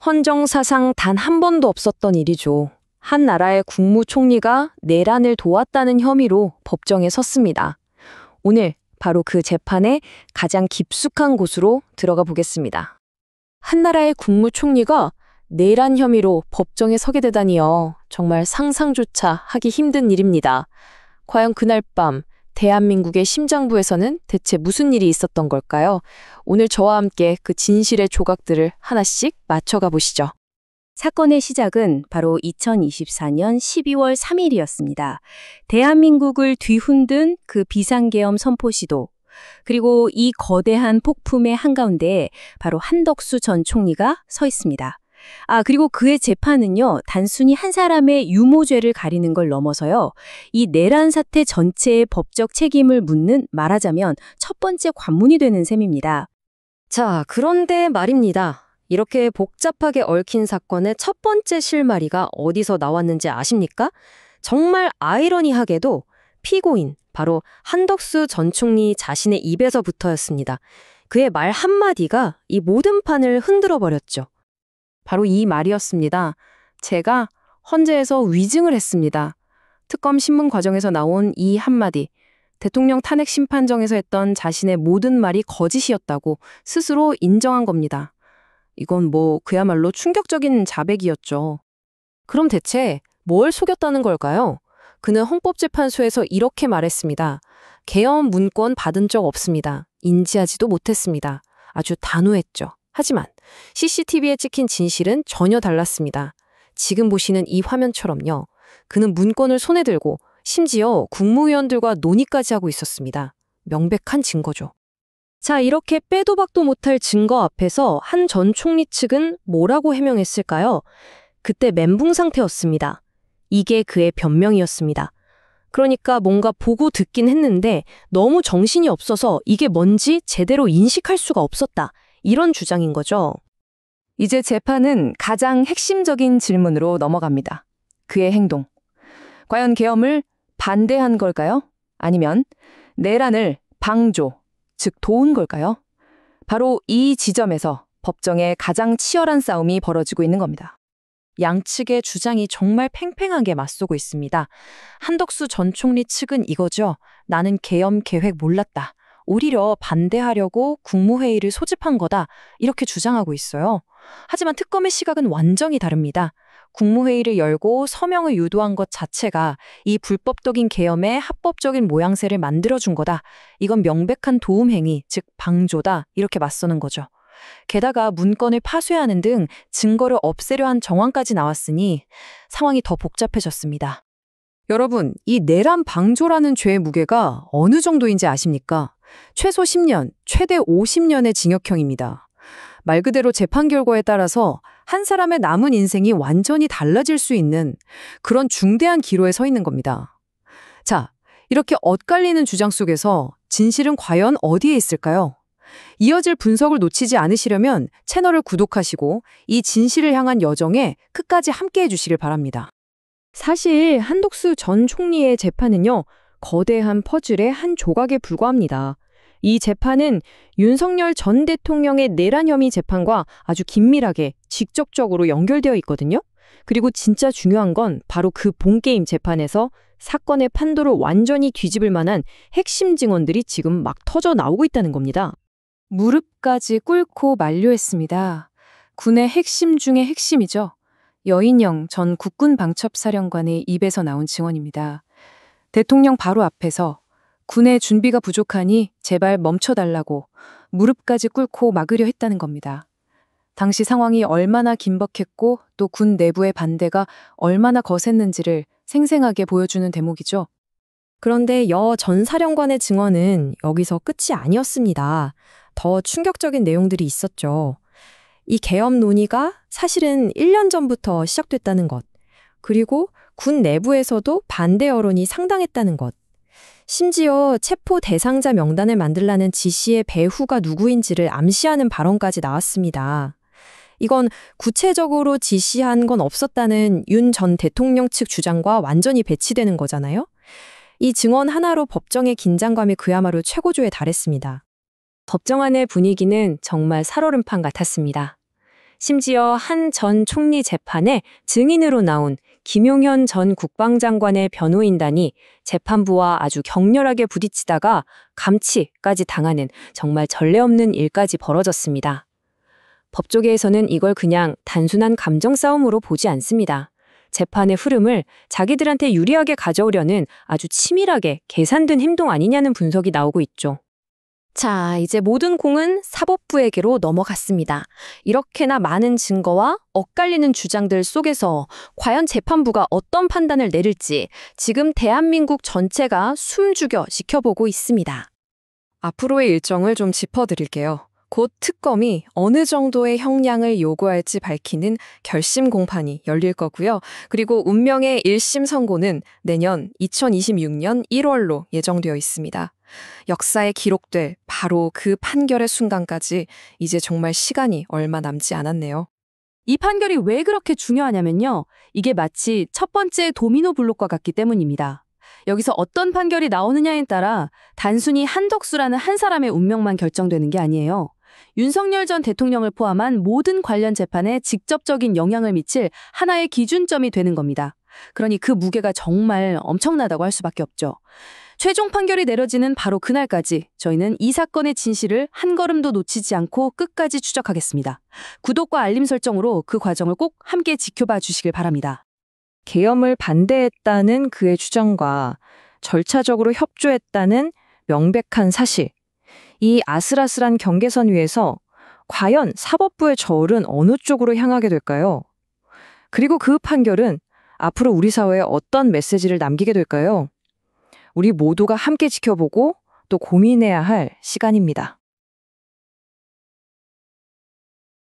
헌정사상 단 한 번도 없었던 일이죠. 한 나라의 국무총리가 내란을 도왔다는 혐의로 법정에 섰습니다. 오늘 바로 그 재판의 가장 깊숙한 곳으로 들어가 보겠습니다. 한 나라의 국무총리가 내란 혐의로 법정에 서게 되다니요. 정말 상상조차 하기 힘든 일입니다. 과연 그날 밤 대한민국의 심장부에서는 대체 무슨 일이 있었던 걸까요? 오늘 저와 함께 그 진실의 조각들을 하나씩 맞춰가 보시죠. 사건의 시작은 바로 2024년 12월 3일이었습니다. 대한민국을 뒤흔든 그 비상계엄 선포 시도, 그리고 이 거대한 폭풍의 한가운데에 바로 한덕수 전 총리가 서 있습니다. 그리고 그의 재판은요, 단순히 한 사람의 유모죄를 가리는 걸 넘어서요, 이 내란 사태 전체의 법적 책임을 묻는, 말하자면 첫 번째 관문이 되는 셈입니다. 자, 그런데 말입니다. 이렇게 복잡하게 얽힌 사건의 첫 번째 실마리가 어디서 나왔는지 아십니까? 정말 아이러니하게도 피고인, 바로 한덕수 전 총리 자신의 입에서부터였습니다. 그의 말 한마디가 이 모든 판을 흔들어 버렸죠. 바로 이 말이었습니다. 제가 헌재에서 위증을 했습니다. 특검 신문 과정에서 나온 이 한마디, 대통령 탄핵 심판정에서 했던 자신의 모든 말이 거짓이었다고 스스로 인정한 겁니다. 이건 그야말로 충격적인 자백이었죠. 그럼 대체 뭘 속였다는 걸까요? 그는 헌법재판소에서 이렇게 말했습니다. 계엄 문건 받은 적 없습니다. 인지하지도 못했습니다. 아주 단호했죠. 하지만 CCTV에 찍힌 진실은 전혀 달랐습니다. 지금 보시는 이 화면처럼요. 그는 문건을 손에 들고 심지어 국무위원들과 논의까지 하고 있었습니다. 명백한 증거죠. 자, 이렇게 빼도 박도 못할 증거 앞에서 한 전 총리 측은 뭐라고 해명했을까요? 그때 멘붕 상태였습니다. 이게 그의 변명이었습니다. 그러니까 뭔가 보고 듣긴 했는데 너무 정신이 없어서 이게 뭔지 제대로 인식할 수가 없었다. 이런 주장인 거죠. 이제 재판은 가장 핵심적인 질문으로 넘어갑니다. 그의 행동. 과연 계엄을 반대한 걸까요? 아니면 내란을 방조, 즉 도운 걸까요? 바로 이 지점에서 법정에 가장 치열한 싸움이 벌어지고 있는 겁니다. 양측의 주장이 정말 팽팽하게 맞서고 있습니다. 한덕수 전 총리 측은 이거죠. 나는 계엄 계획 몰랐다. 오히려 반대하려고 국무회의를 소집한 거다. 이렇게 주장하고 있어요. 하지만 특검의 시각은 완전히 다릅니다. 국무회의를 열고 서명을 유도한 것 자체가 이 불법적인 계엄의 합법적인 모양새를 만들어준 거다. 이건 명백한 도움 행위, 즉 방조다. 이렇게 맞서는 거죠. 게다가 문건을 파쇄하는 등 증거를 없애려 한 정황까지 나왔으니 상황이 더 복잡해졌습니다. 여러분, 이 내란 방조라는 죄의 무게가 어느 정도인지 아십니까? 최소 10년, 최대 50년의 징역형입니다. 말 그대로 재판 결과에 따라서 한 사람의 남은 인생이 완전히 달라질 수 있는 그런 중대한 기로에 서 있는 겁니다. 자, 이렇게 엇갈리는 주장 속에서 진실은 과연 어디에 있을까요? 이어질 분석을 놓치지 않으시려면 채널을 구독하시고 이 진실을 향한 여정에 끝까지 함께해 주시길 바랍니다. 사실 한덕수 전 총리의 재판은요, 거대한 퍼즐의 한 조각에 불과합니다. 이 재판은 윤석열 전 대통령의 내란 혐의 재판과 아주 긴밀하게 직접적으로 연결되어 있거든요. 그리고 진짜 중요한 건 바로 그 본게임 재판에서 사건의 판도를 완전히 뒤집을 만한 핵심 증언들이 지금 막 터져 나오고 있다는 겁니다. 무릎까지 꿇고 만류했습니다. 군의 핵심 중의 핵심이죠. 여인영 전 국군방첩사령관의 입에서 나온 증언입니다. 대통령 바로 앞에서 군의 준비가 부족하니 제발 멈춰달라고 무릎까지 꿇고 막으려 했다는 겁니다. 당시 상황이 얼마나 긴박했고 또 군 내부의 반대가 얼마나 거셌는지를 생생하게 보여주는 대목이죠. 그런데 여 전 사령관의 증언은 여기서 끝이 아니었습니다. 더 충격적인 내용들이 있었죠. 이 계엄 논의가 사실은 1년 전부터 시작됐다는 것, 그리고 군 내부에서도 반대 여론이 상당했다는 것, 심지어 체포 대상자 명단을 만들라는 지시의 배후가 누구인지를 암시하는 발언까지 나왔습니다. 이건 구체적으로 지시한 건 없었다는 윤 전 대통령 측 주장과 완전히 배치되는 거잖아요. 이 증언 하나로 법정의 긴장감이 그야말로 최고조에 달했습니다. 법정 안의 분위기는 정말 살얼음판 같았습니다. 심지어 한 전 총리 재판에 증인으로 나온 김용현 전 국방장관의 변호인단이 재판부와 아주 격렬하게 부딪히다가 감치까지 당하는 정말 전례 없는 일까지 벌어졌습니다. 법조계에서는 이걸 그냥 단순한 감정 싸움으로 보지 않습니다. 재판의 흐름을 자기들한테 유리하게 가져오려는 아주 치밀하게 계산된 행동 아니냐는 분석이 나오고 있죠. 자, 이제 모든 공은 사법부에게로 넘어갔습니다. 이렇게나 많은 증거와 엇갈리는 주장들 속에서 과연 재판부가 어떤 판단을 내릴지 지금 대한민국 전체가 숨죽여 지켜보고 있습니다. 앞으로의 일정을 좀 짚어드릴게요. 곧 특검이 어느 정도의 형량을 요구할지 밝히는 결심 공판이 열릴 거고요. 그리고 운명의 1심 선고는 내년 2026년 1월로 예정되어 있습니다. 역사에 기록될 바로 그 판결의 순간까지 이제 정말 시간이 얼마 남지 않았네요. 이 판결이 왜 그렇게 중요하냐면요. 이게 마치 첫 번째 도미노 블록과 같기 때문입니다. 여기서 어떤 판결이 나오느냐에 따라 단순히 한덕수라는 한 사람의 운명만 결정되는 게 아니에요. 윤석열 전 대통령을 포함한 모든 관련 재판에 직접적인 영향을 미칠 하나의 기준점이 되는 겁니다. 그러니 그 무게가 정말 엄청나다고 할 수밖에 없죠. 최종 판결이 내려지는 바로 그날까지 저희는 이 사건의 진실을 한 걸음도 놓치지 않고 끝까지 추적하겠습니다. 구독과 알림 설정으로 그 과정을 꼭 함께 지켜봐 주시길 바랍니다. 계엄을 반대했다는 그의 주장과 절차적으로 협조했다는 명백한 사실. 이 아슬아슬한 경계선 위에서 과연 사법부의 저울은 어느 쪽으로 향하게 될까요? 그리고 그 판결은 앞으로 우리 사회에 어떤 메시지를 남기게 될까요? 우리 모두가 함께 지켜보고 또 고민해야 할 시간입니다.